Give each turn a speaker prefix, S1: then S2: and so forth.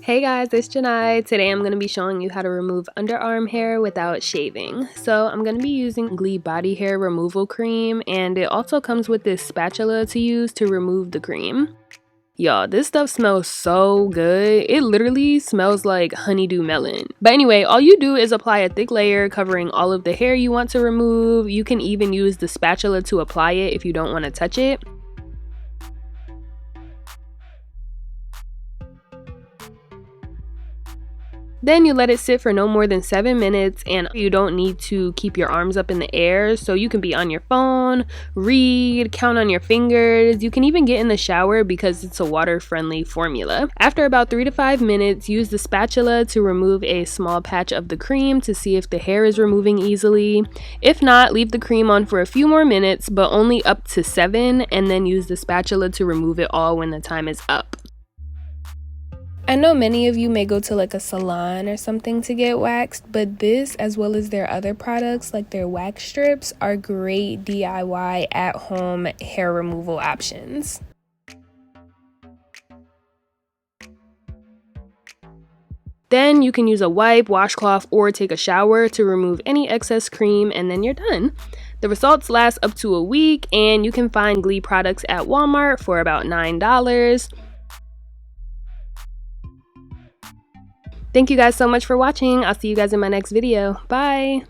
S1: Hey guys, it's Janai. Today I'm going to be showing you how to remove underarm hair without shaving. So I'm going to be using Glee body hair removal cream, and it also comes with this spatula to use to remove the cream. Y'all, this stuff smells so good. It literally smells like honeydew melon. But anyway, all you do is apply a thick layer covering all of the hair you want to remove. You can even use the spatula to apply it if you don't want to touch it. Then you let it sit for no more than 7 minutes, and you don't need to keep your arms up in the air, so you can be on your phone, read, count on your fingers. You can even get in the shower because it's a water-friendly formula. After about 3 to 5 minutes, use the spatula to remove a small patch of the cream to see if the hair is removing easily. If not, leave the cream on for a few more minutes, but only up to 7, and then use the spatula to remove it all when the time is up. I know many of you may go to like a salon or something to get waxed, but this, as well as their other products like their wax strips, are great DIY at-home hair removal options. Then you can use a wipe, washcloth, or take a shower to remove any excess cream, and then you're done. The results last up to a week, and you can find Glee products at Walmart for about $9. Thank you guys so much for watching. I'll see you guys in my next video. Bye!